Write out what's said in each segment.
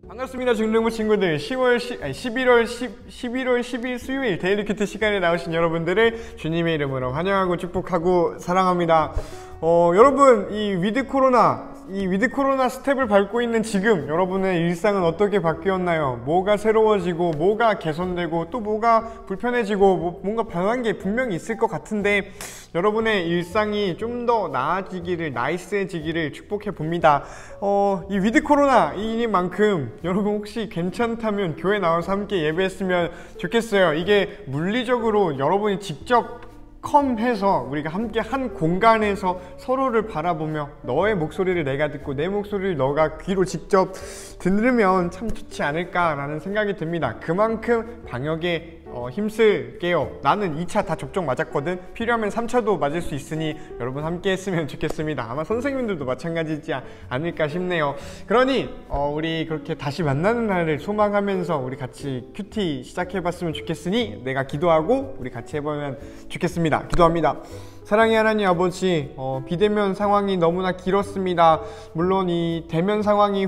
반갑습니다. 중등부 친구들. 11월 10일 수요일 데일리 큐티 시간에 나오신 여러분들을 주님의 이름으로 환영하고 축복하고 사랑합니다. 여러분, 이 위드 코로나 스텝을 밟고 있는 지금 여러분의 일상은 어떻게 바뀌었나요? 뭐가 새로워지고 뭐가 개선되고 또 뭐가 불편해지고 뭔가 변한 게 분명히 있을 것 같은데, 여러분의 일상이 좀 더 나아지기를, 나이스해지기를 축복해 봅니다. 이 위드 코로나이니만큼 여러분 혹시 괜찮다면 교회 나와서 함께 예배했으면 좋겠어요. 이게 물리적으로 여러분이 직접 컴해서 우리가 함께 한 공간에서 서로를 바라보며 너의 목소리를 내가 듣고 내 목소리를 너가 귀로 직접 들으면 참 좋지 않을까라는 생각이 듭니다. 그만큼 방역에 힘쓸게요. 나는 2차 다 접종 맞았거든. 필요하면 3차도 맞을 수 있으니 여러분 함께 했으면 좋겠습니다. 아마 선생님들도 마찬가지지 않을까 싶네요. 그러니 우리 그렇게 다시 만나는 날을 소망하면서 우리 같이 큐티 시작해봤으면 좋겠으니 내가 기도하고 우리 같이 해보면 좋겠습니다. 기도합니다. 사랑의 하나님 아버지, 비대면 상황이 너무나 길었습니다. 물론 이 대면 상황이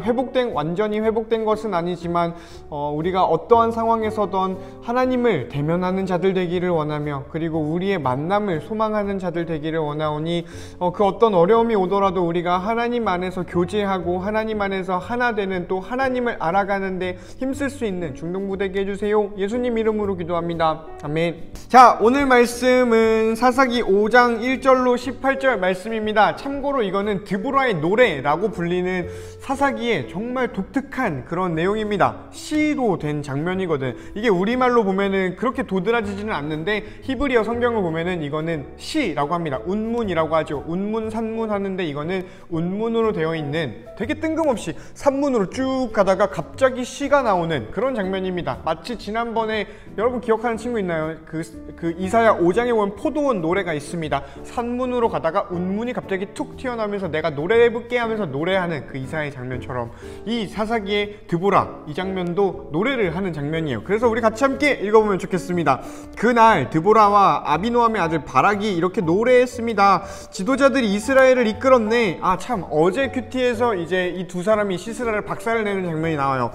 완전히 회복된 것은 아니지만 우리가 어떠한 상황에서든 하나님을 대면하는 자들 되기를 원하며, 그리고 우리의 만남을 소망하는 자들 되기를 원하오니 그 어떤 어려움이 오더라도 우리가 하나님 안에서 교제하고 하나님 안에서 하나 되는, 또 하나님을 알아가는데 힘쓸 수 있는 중등부 되게 해주세요. 예수님 이름으로 기도합니다. 아멘. 자, 오늘 말씀은 사사기 5장 1절로 18절 말씀입니다. 참고로 이거는 드보라의 노래라고 불리는 사사기의 정말 독특한 그런 내용입니다. 시로 된 장면이거든. 이게 우리말로 보면은 그렇게 도드라지지는 않는데 히브리어 성경을 보면은 이거는 시라고 합니다. 운문이라고 하죠. 운문, 산문 하는데 이거는 운문으로 되어 있는, 되게 뜬금없이 산문으로 쭉 가다가 갑자기 시가 나오는 그런 장면입니다. 마치 지난번에 여러분 기억하는 친구 있나요? 그 이사야 5장에 보면 포도원 노래가 있습니다. 산문으로 가다가 운문이 갑자기 툭 튀어나오면서 내가 노래해볼게 하면서 노래하는 그 이사야의 장면처럼 이 사사기의 드보라, 이 장면도 노래를 하는 장면이에요. 그래서 우리 같이 함께 읽어보면 좋겠습니다. 그날 드보라와 아비노함의 아들 바락이 이렇게 노래했습니다. 지도자들이 이스라엘을 이끌었네. 아 참, 어제 큐티에서 이제 이 두 사람이 시스라를 박살을 내는 장면이 나와요.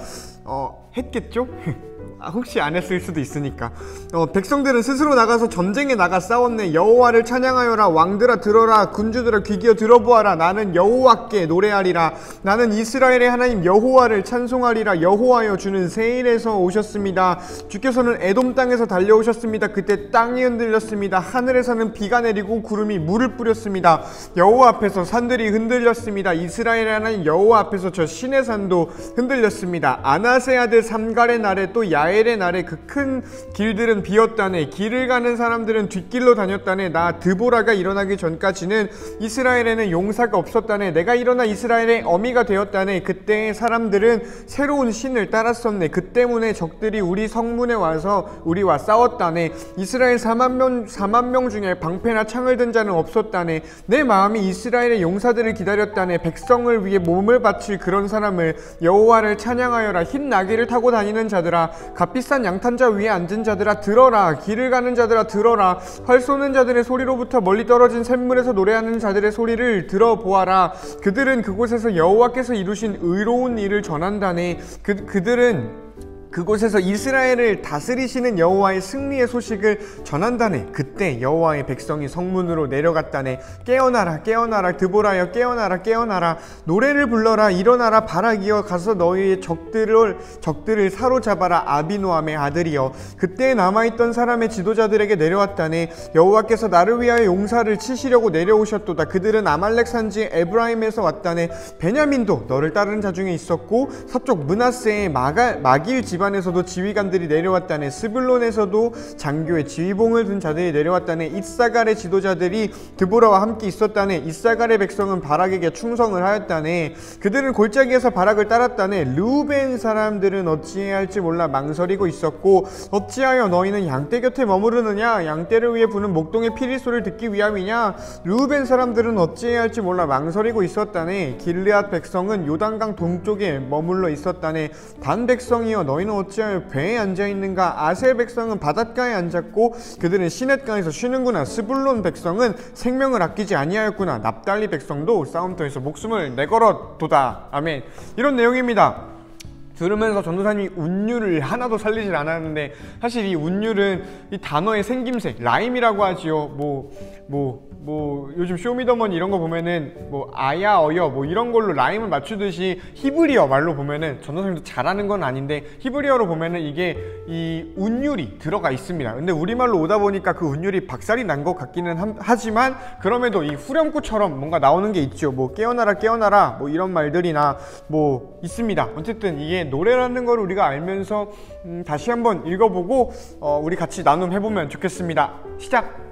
했겠죠? 혹시 안 했을 수도 있으니까. 백성들은 스스로 나가서 전쟁에 나가 싸웠네. 여호와를 찬양하여라. 왕들아 들어라. 군주들아 귀 기어 들어보아라. 나는 여호와께 노래하리라. 나는 이스라엘의 하나님 여호와를 찬송하리라. 여호와여, 주는 세일에서 오셨습니다. 주께서는 에돔 땅에서 달려오셨습니다. 그때 땅이 흔들렸습니다. 하늘에서는 비가 내리고 구름이 물을 뿌렸습니다. 여호와 앞에서 산들이 흔들렸습니다. 이스라엘의 하나님 여호와 앞에서 저 시내 산도 흔들렸습니다. 아나세 아들 삼갈의 날에 또 야엘의 날에 그 큰 길들은 비었다네. 길을 가는 사람들은 뒷길로 다녔다네. 나 드보라가 일어나기 전까지는 이스라엘에는 용사가 없었다네. 내가 일어나 이스라엘의 어미가 되었다네. 그때 사람들은 새로운 신을 따랐었네. 그 때문에 적들이 우리 성문에 와서 우리와 싸웠다네. 이스라엘 4만 명 중에 방패나 창을 든 자는 없었다네. 내 마음이 이스라엘의 용사들을 기다렸다네. 백성을 위해 몸을 바칠 그런 사람을, 여호와를 찬양하여라. 흰 나귀를 타고 다니는 자들아, 값비싼 양탄자 위에 앉은 자들아 들어라. 길을 가는 자들아 들어라. 활 쏘는 자들의 소리로부터 멀리 떨어진 샘물에서 노래하는 자들의 소리를 들어보아라. 그들은 그곳에서 여호와께서 이루신 의로운 일을 전한다네. 그들은 그곳에서 이스라엘을 다스리시는 여호와의 승리의 소식을 전한다네. 그때 여호와의 백성이 성문으로 내려갔다네. 깨어나라 깨어나라 드보라여, 깨어나라 깨어나라. 노래를 불러라. 일어나라 바락이여, 가서 너희의 적들을 사로잡아라. 아비노함의 아들이여. 그때 남아있던 사람의 지도자들에게 내려왔다네. 여호와께서 나를 위하여 용사를 치시려고 내려오셨도다. 그들은 아말렉 산지 에브라임에서 왔다네. 베냐민도 너를 따르는 자 중에 있었고, 서쪽 므낫세의 마길 집안에서도 지휘관들이 내려왔다네. 스불론에서도 장교의 지휘봉을 든 자들이 내려왔다네. 이사갈의 지도자들이 드보라와 함께 있었다네. 이사갈의 백성은 바락에게 충성을 하였다네. 그들은 골짜기에서 바락을 따랐다네. 르우벤 사람들은 어찌해야 할지 몰라 망설이고 있었고, 어찌하여 너희는 양떼 곁에 머무르느냐? 양떼를 위해 부는 목동의 피리 소리를 듣기 위함이냐? 르우벤 사람들은 어찌해야 할지 몰라 망설이고 있었다네. 길르앗 백성은 요단강 동쪽에 머물러 있었다네. 단 백성이여, 너희는 어찌하여 배에 앉아있는가. 아셀 백성은 바닷가에 앉았고 그들은 시냇가에서 쉬는구나. 스불론 백성은 생명을 아끼지 아니하였구나. 납달리 백성도 싸움터에서 목숨을 내걸었도다. 아멘. 이런 내용입니다. 들으면서 전도사님이 운율을 하나도 살리질 않았는데, 사실 이 운율은 이 단어의 생김새, 라임이라고 하지요. 요즘 쇼미더머니 이런 거 보면은 아야 어여 이런 걸로 라임을 맞추듯이 히브리어 말로 보면은, 전도사님도 잘하는 건 아닌데 히브리어로 보면은 이게 이 운율이 들어가 있습니다. 근데 우리말로 오다 보니까 그 운율이 박살이 난 것 같기는 하지만 그럼에도 이 후렴구처럼 뭔가 나오는 게 있죠. 깨어나라 깨어나라 이런 말들이나 있습니다. 어쨌든 이게 노래라는 걸 우리가 알면서 다시 한번 읽어보고 우리 같이 나눔해보면 좋겠습니다. 시작!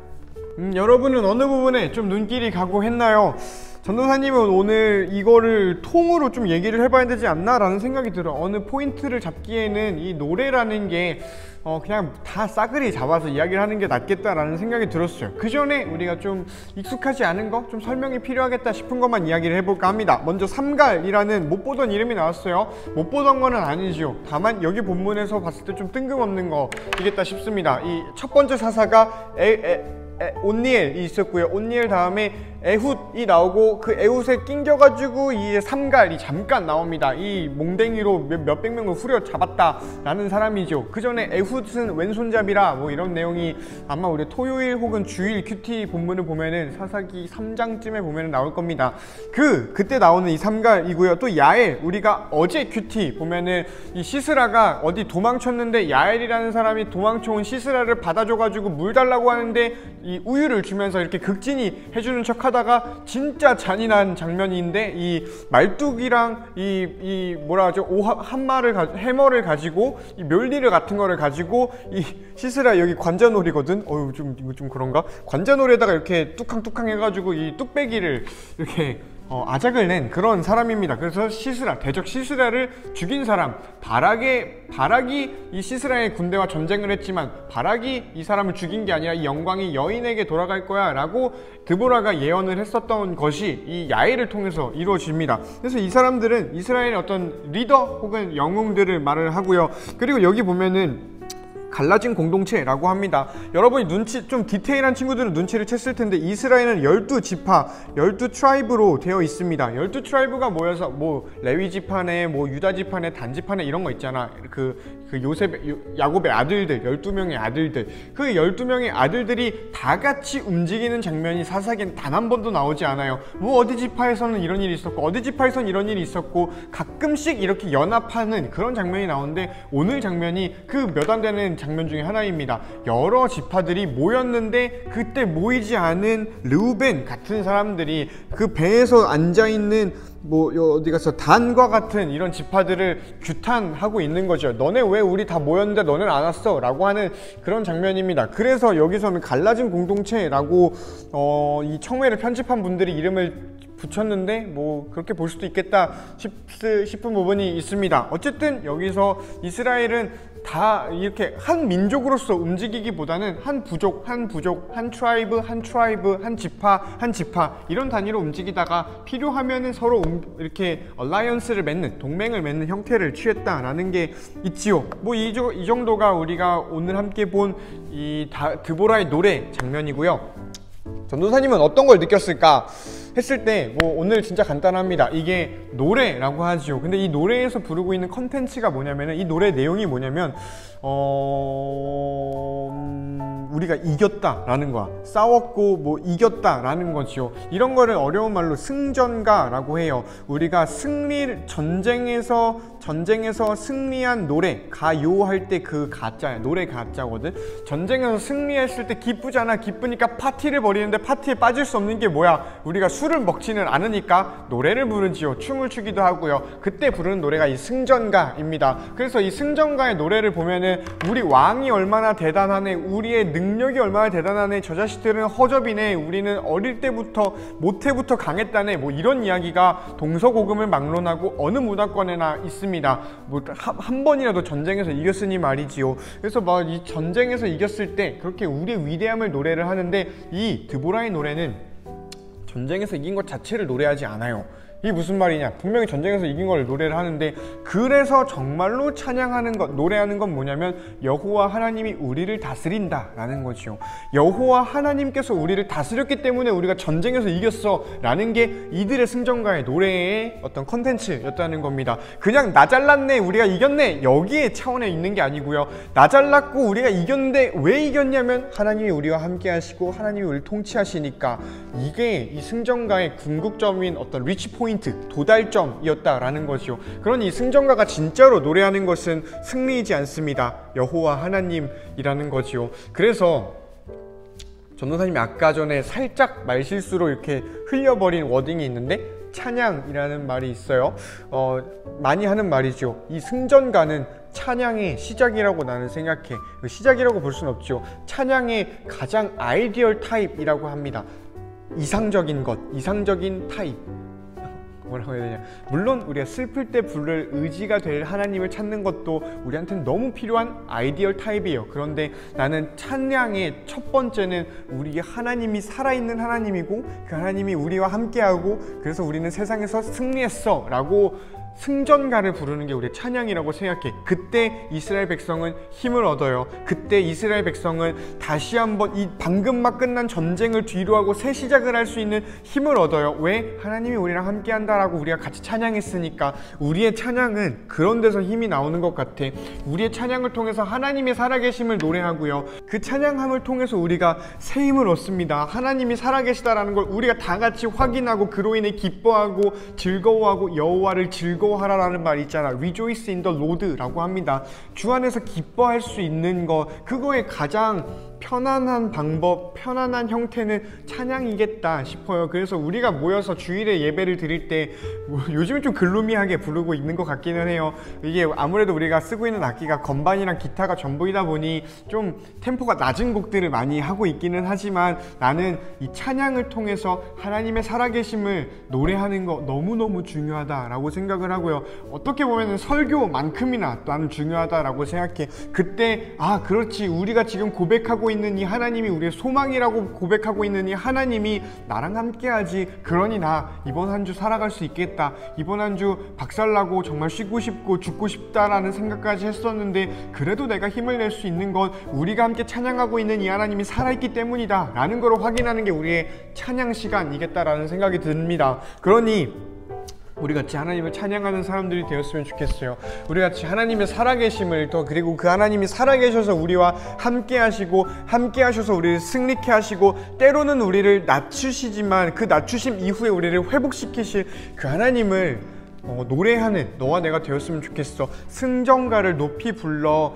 여러분은 어느 부분에 좀 눈길이 가고 했나요? 전도사님은 오늘 이거를 통으로 좀 얘기를 해봐야 되지 않나 라는 생각이 들어. 어느 포인트를 잡기에는 이 노래라는 게 그냥 다 싸그리 잡아서 이야기를 하는 게 낫겠다라는 생각이 들었어요. 그 전에 우리가 좀 익숙하지 않은 거, 좀 설명이 필요하겠다 싶은 것만 이야기를 해볼까 합니다. 먼저 삼갈이라는 못 보던 이름이 나왔어요. 못 보던 거는 아니지요. 다만 여기 본문에서 봤을 때 좀 뜬금없는 거이겠다 싶습니다. 이 첫 번째 사사가 온니엘이 있었고요. 온니엘 다음에 에훗이 나오고 그 에훗에 낑겨가지고 이 삼갈이 잠깐 나옵니다. 이 몽댕이로 몇백 명을 후려 잡았다라는 사람이죠. 그 전에 에훗은 왼손잡이라 이런 내용이 아마 우리 토요일 혹은 주일 큐티 본문을 보면은 사사기 3장쯤에 보면은 나올 겁니다. 그때 나오는 이 삼갈이고요. 또 야엘, 우리가 어제 큐티 보면은 이 시스라가 어디 도망쳤는데 야엘이라는 사람이 도망쳐온 시스라를 받아줘가지고 물 달라고 하는데 이 우유를 주면서 이렇게 극진히 해주는 척 하다가 진짜 잔인한 장면인데, 이 말뚝이랑 이 뭐라 하죠, 해머를 가지고 이 멸리를 같은 거를 가지고 이 시스라 여기 관자놀이거든. 이거 좀 그런가? 관자놀이에다가 이렇게 뚜캉뚜캉 해가지고 이 뚝배기를 이렇게 아작을 낸 그런 사람입니다. 그래서 시스라, 대적 시스라를 죽인 사람, 바락이 이 시스라의 군대와 전쟁을 했지만 바락이 이 사람을 죽인 게 아니라 이 영광이 여인에게 돌아갈 거야 라고 드보라가 예언을 했었던 것이 이 야엘을 통해서 이루어집니다. 그래서 이 사람들은 이스라엘의 어떤 리더 혹은 영웅들을 말을 하고요. 그리고 여기 보면은 갈라진 공동체라고 합니다. 여러분이 좀 디테일한 친구들은 눈치를 챘을 텐데 이스라엘은 12지파, 12트라이브로 되어 있습니다. 12트라이브가 모여서 레위 지파네, 유다 지파네, 단 지파네 이런 거 있잖아. 야곱의 아들들, 12명의 아들들. 그 12명의 아들들이 다 같이 움직이는 장면이 사사기엔 단 한 번도 나오지 않아요. 어디 지파에서는 이런 일이 있었고 어디 지파에서는 이런 일이 있었고 가끔씩 이렇게 연합하는 그런 장면이 나오는데, 오늘 장면이 그 몇 안 되는 장면 중에 하나입니다. 여러 지파들이 모였는데 그때 모이지 않은 르우벤 같은 사람들이 그 배에서 앉아있는 어디 가서 단과 같은 이런 지파들을 규탄하고 있는 거죠. 너네 왜 우리 다 모였는데 너는 안 왔어? 라고 하는 그런 장면입니다. 그래서 여기서는 갈라진 공동체라고 이 청회를 편집한 분들이 이름을 붙였는데 그렇게 볼 수도 있겠다 싶은 부분이 있습니다. 어쨌든 여기서 이스라엘은 다 이렇게 한 민족으로서 움직이기보다는 한 부족, 한 트라이브, 한 지파 이런 단위로 움직이다가 필요하면은 서로 이렇게 얼라이언스를 맺는, 동맹을 맺는 형태를 취했다라는 게 있지요. 이 정도가 우리가 오늘 함께 본 이 드보라의 노래 장면이고요. 전도사님은 어떤 걸 느꼈을까 했을 때 오늘 진짜 간단합니다. 이게 노래라고 하죠. 근데 이 노래에서 부르고 있는 컨텐츠가 뭐냐면은, 이 노래 내용이 뭐냐면 우리가 이겼다라는 거야. 싸웠고 이겼다라는 거지요. 이런 거를 어려운 말로 승전가라고 해요. 우리가 전쟁에서 승리한 노래, 가요할 때 그 가짜야. 노래 가짜거든. 전쟁에서 승리했을 때 기쁘잖아. 기쁘니까 파티를 벌이는데 파티에 빠질 수 없는 게 뭐야? 우리가 술을 먹지는 않으니까 노래를 부르지요. 춤을 추기도 하고요. 그때 부르는 노래가 이 승전가입니다. 그래서 이 승전가의 노래를 보면은 우리 왕이 얼마나 대단하네, 우리의 능력이 얼마나 대단하네, 저 자식들은 허접이네, 우리는 어릴 때부터 모태부터 강했다네, 이런 이야기가 동서고금을 막론하고 어느 문화권에나 있습니다. 한 번이라도 전쟁에서 이겼으니 말이지요. 그래서 이 전쟁에서 이겼을 때 그렇게 우리의 위대함을 노래를 하는데, 이 드보라의 노래는 전쟁에서 이긴 것 자체를 노래하지 않아요. 이게 무슨 말이냐? 분명히 전쟁에서 이긴 걸 노래를 하는데, 그래서 정말로 찬양하는 것, 노래하는 건 뭐냐면 여호와 하나님이 우리를 다스린다 라는 거죠. 여호와 하나님께서 우리를 다스렸기 때문에 우리가 전쟁에서 이겼어 라는 게 이들의 승전가의 노래의 어떤 컨텐츠였다는 겁니다. 그냥 나 잘났네, 우리가 이겼네, 여기에 차원에 있는 게 아니고요. 나 잘났고 우리가 이겼는데 왜 이겼냐면 하나님이 우리와 함께 하시고 하나님이 우리를 통치하시니까, 이게 이 승전가의 궁극점인 어떤 리치 포인트, 도달점이었다라는 것이요. 그러니 이 승전가가 진짜로 노래하는 것은 승리이지 않습니다. 여호와 하나님이라는 거지요. 그래서 전도사님이 아까 전에 살짝 말실수로 이렇게 흘려버린 워딩이 있는데, 찬양이라는 말이 있어요. 많이 하는 말이죠. 이 승전가는 찬양의 시작이라고 나는 생각해. 시작이라고 볼 수는 없죠. 찬양의 가장 아이디얼 타입이라고 합니다. 이상적인 것, 이상적인 타입. 뭐라고 해야 되냐. 물론 우리가 슬플 때 부를 의지가 될 하나님을 찾는 것도 우리한테는 너무 필요한 아이디얼 타입이에요. 그런데 나는 찬양의 첫 번째는 우리 하나님이 살아있는 하나님이고, 그 하나님이 우리와 함께하고, 그래서 우리는 세상에서 승리했어 라고 승전가를 부르는 게 우리의 찬양이라고 생각해. 그때 이스라엘 백성은 힘을 얻어요. 그때 이스라엘 백성은 다시 한번 이 방금 막 끝난 전쟁을 뒤로하고 새 시작을 할 수 있는 힘을 얻어요. 왜? 하나님이 우리랑 함께 한다라고 우리가 같이 찬양했으니까. 우리의 찬양은 그런 데서 힘이 나오는 것 같아. 우리의 찬양을 통해서 하나님의 살아계심을 노래하고요, 그 찬양함을 통해서 우리가 새 힘을 얻습니다. 하나님이 살아계시다라는 걸 우리가 다 같이 확인하고, 그로 인해 기뻐하고 즐거워하고, 여호와를 즐거워하라라는 말이 있잖아. Rejoice in the Lord라고 합니다. 주 안에서 기뻐할 수 있는 거, 그거의 가장 편안한 방법, 편안한 형태는 찬양이겠다 싶어요. 그래서 우리가 모여서 주일에 예배를 드릴 때 요즘은 좀 글루미하게 부르고 있는 것 같기는 해요. 이게 아무래도 우리가 쓰고 있는 악기가 건반이랑 기타가 전부이다 보니 좀 템포가 낮은 곡들을 많이 하고 있기는 하지만, 나는 이 찬양을 통해서 하나님의 살아계심을 노래하는 거 너무너무 중요하다라고 생각을 하고요. 어떻게 보면 설교만큼이나 나는 중요하다라고 생각해. 그때 그렇지, 우리가 지금 고백하고 있는 이 하나님이 우리의 소망이라고 고백하고 있는 이 하나님이 나랑 함께하지. 그러니 나 이번 한 주 살아갈 수 있겠다. 이번 한 주 박살나고 정말 쉬고 싶고 죽고 싶다라는 생각까지 했었는데, 그래도 내가 힘을 낼 수 있는 건 우리가 함께 찬양하고 있는 이 하나님이 살아있기 때문이다 라는 걸 확인하는 게 우리의 찬양 시간이겠다라는 생각이 듭니다. 그러니 우리같이 하나님을 찬양하는 사람들이 되었으면 좋겠어요. 우리같이 하나님의 살아계심을, 또 그리고 그 하나님이 살아계셔서 우리와 함께 하시고, 함께 하셔서 우리를 승리케 하시고, 때로는 우리를 낮추시지만 그 낮추심 이후에 우리를 회복시키실 그 하나님을 노래하는 너와 내가 되었으면 좋겠어. 승전가를 높이 불러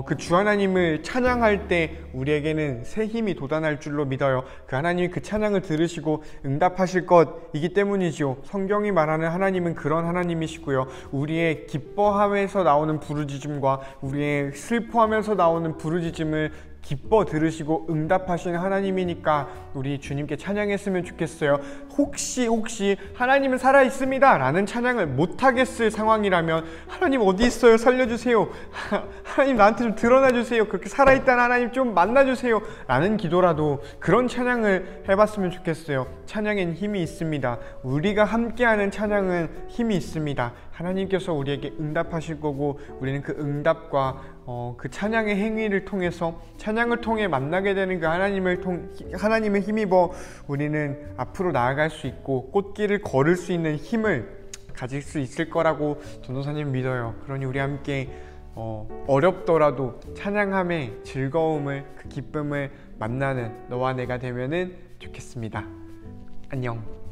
그 주 하나님을 찬양할 때 우리에게는 새 힘이 돋아날 줄로 믿어요. 그 하나님이 그 찬양을 들으시고 응답하실 것이기 때문이죠. 성경이 말하는 하나님은 그런 하나님이시고요. 우리의 기뻐함에서 나오는 부르짖음과 우리의 슬퍼하면서 나오는 부르짖음을 기뻐 들으시고 응답하시는 하나님이니까 우리 주님께 찬양했으면 좋겠어요. 혹시 하나님은 살아있습니다 라는 찬양을 못하겠을 상황이라면, 하나님 어디 있어요? 살려주세요. 하나님 나한테 좀 드러나주세요. 그렇게 살아있다는 하나님 좀 만나주세요 라는 기도라도, 그런 찬양을 해봤으면 좋겠어요. 찬양엔 힘이 있습니다. 우리가 함께하는 찬양은 힘이 있습니다. 하나님께서 우리에게 응답하실 거고, 우리는 그 응답과 그 찬양의 행위를 통해서, 찬양을 통해 만나게 되는 그 하나님을 힘입어 우리는 앞으로 나아갈 수 있고 꽃길을 걸을 수 있는 힘을 가질 수 있을 거라고 전도사님 믿어요. 그러니 우리 함께 어렵더라도 찬양함의 즐거움을, 그 기쁨을 만나는 너와 내가 되면은 좋겠습니다. 안녕.